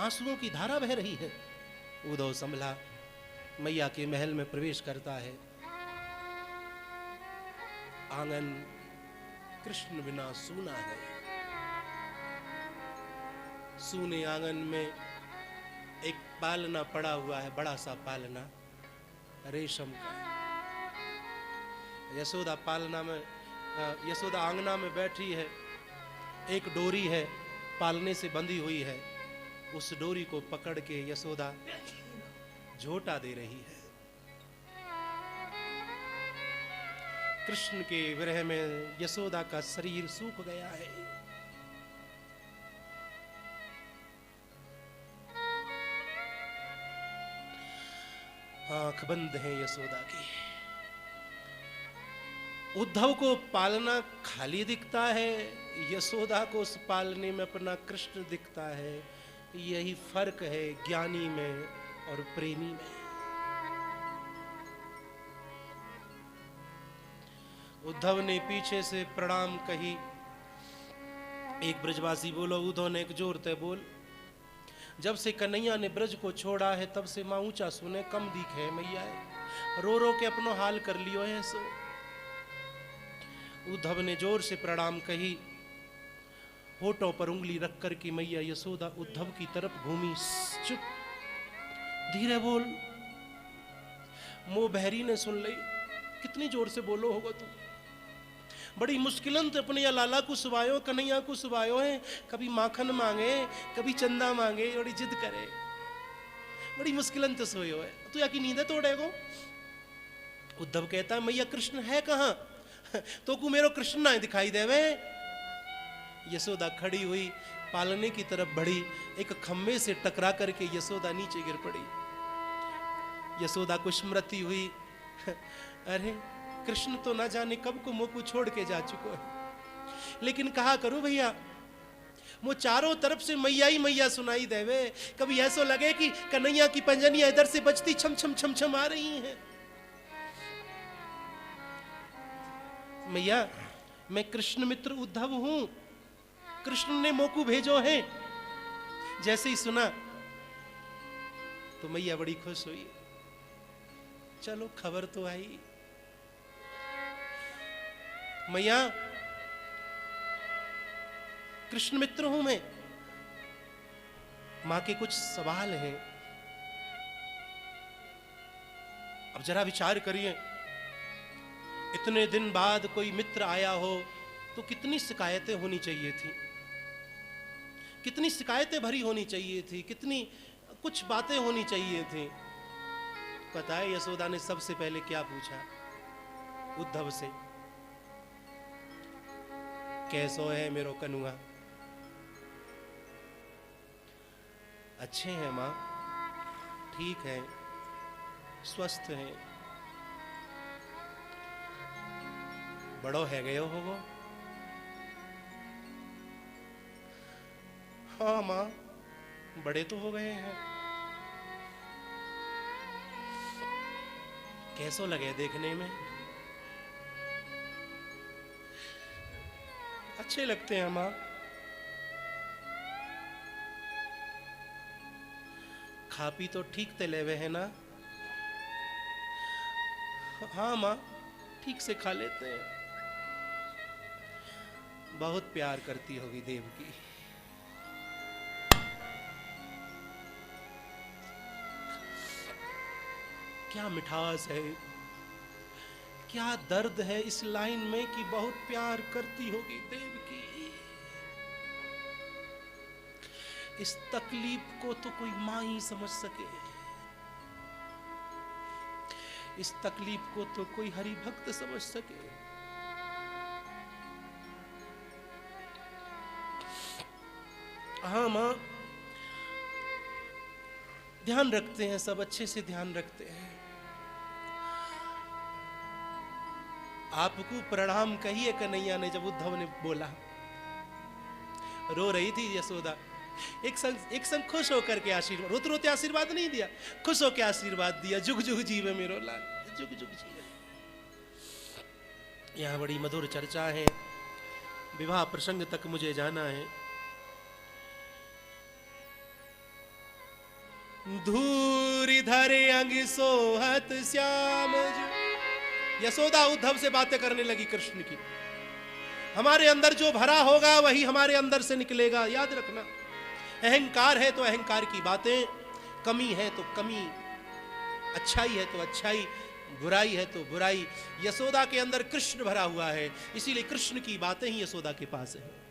आंसुओं की धारा बह रही है। उद्धव संभला, मैया के महल में प्रवेश करता है। आंगन कृष्ण बिना सूना है। सूने आंगन में एक पालना पड़ा हुआ है, बड़ा सा पालना रेशम का। यशोदा पालना में यशोदा आंगना में बैठी है। एक डोरी है, पालने से बंधी हुई है। उस डोरी को पकड़ के यशोदा झोंटा दे रही है। कृष्ण के विरह में यशोदा का शरीर सूख गया है। आंख बंद है यशोदा की। उद्धव को पालना खाली दिखता है, यशोदा को उस पालने में अपना कृष्ण दिखता है। यही फर्क है ज्ञानी में और प्रेमी में। उद्धव ने पीछे से प्रणाम कही। एक ब्रजवासी बोलो, उद्धव ने एक जोर ते बोल। जब से कन्हैया ने ब्रज को छोड़ा है तब से माँ ऊंचा सुने कम दिखे मैया। रो रो के अपनो हाल कर लियो है सो। उद्धव ने जोर से प्रणाम कही। होठों पर उंगली रख कर की मैया यशोदा उद्धव की तरफ घूमी। चुप, धीरे बोल। मोह बहरी ने सुन ली। कितनी जोर से बोलो होगा तुम। बड़ी मुश्किलन तो अपने या लाला को सुवायो, कन्हैया को सुवायो है। कभी माखन मांगे, कभी चंदा मांगे, बड़ी जिद करे। बड़ी मुश्किलन तो सोयो है। तू या की नींद तोड़ेगो। उद्धव कहता है मैया कृष्ण है कहाँ? तो को मेरो कृष्ण ना दिखाई देवे। यशोदा खड़ी हुई, पालने की तरफ बढ़ी। एक खम्भे से टकरा करके यशोदा नीचे गिर पड़ी। यशोदा को स्मृति हुई, अरे कृष्ण तो ना जाने कब को मुंह को छोड़ के जा चुको है। लेकिन कहा करूं भैया, वो चारों तरफ से मैया ही मैया सुनाई देवे। कभी ऐसा लगे कि कन्हैया की पंजनियां इधर से बजती छम छम छम छम आ रही हैं। मैया मैं कृष्ण मित्र उद्धव हूं, कृष्ण ने मोकू भेजो है। जैसे ही सुना तो मैया बड़ी खुश हुई। चलो खबर तो आई। मैया कृष्ण मित्र हूं मैं। मां के कुछ सवाल हैं, अब जरा विचार करिए। इतने दिन बाद कोई मित्र आया हो तो कितनी शिकायतें होनी चाहिए थी, कितनी शिकायतें भरी होनी चाहिए थी, कितनी कुछ बातें होनी चाहिए थी। पता है यशोदा ने सबसे पहले क्या पूछा उद्धव से? कैसो है मेरो कनुआ? अच्छे हैं मां, ठीक है, स्वस्थ हैं। बड़ो है गयो हो वो? हाँ मां, बड़े तो हो गए हैं। कैसो लगे देखने में? अच्छे लगते हैं मां। खा पी तो ठीक ते लेवे है ना? हाँ मां, ठीक से खा लेते हैं। बहुत प्यार करती होगी देवकी। क्या मिठास है, क्या दर्द है इस लाइन में कि बहुत प्यार करती होगी देवकी। इस तकलीफ को तो कोई मां ही समझ सके। इस तकलीफ को तो कोई हरि भक्त समझ सके। हाँ मां, ध्यान रखते हैं, सब अच्छे से ध्यान रखते हैं। आपको प्रणाम कहिए कन्हैया ने जब उद्धव ने बोला। रो रही थी यशोदा। एक संग खुश होकर के आशीर्वाद, रोते रोते आशीर्वाद नहीं दिया, खुश होकर आशीर्वाद दिया। जुग जुग जीवे मेरो लाल, जुग जुग जीवे। यहाँ बड़ी मधुर चर्चा है, विवाह प्रसंग तक मुझे जाना है। धूरी धरे अंग सोहत श्याम जो। यशोदा उद्धव से बातें करने लगी कृष्ण की। हमारे अंदर जो भरा होगा वही हमारे अंदर से निकलेगा, याद रखना। अहंकार है तो अहंकार की बातें, कमी है तो कमी, अच्छाई है तो अच्छाई, बुराई है तो बुराई। यशोदा के अंदर कृष्ण भरा हुआ है, इसीलिए कृष्ण की बातें ही यशोदा के पास है।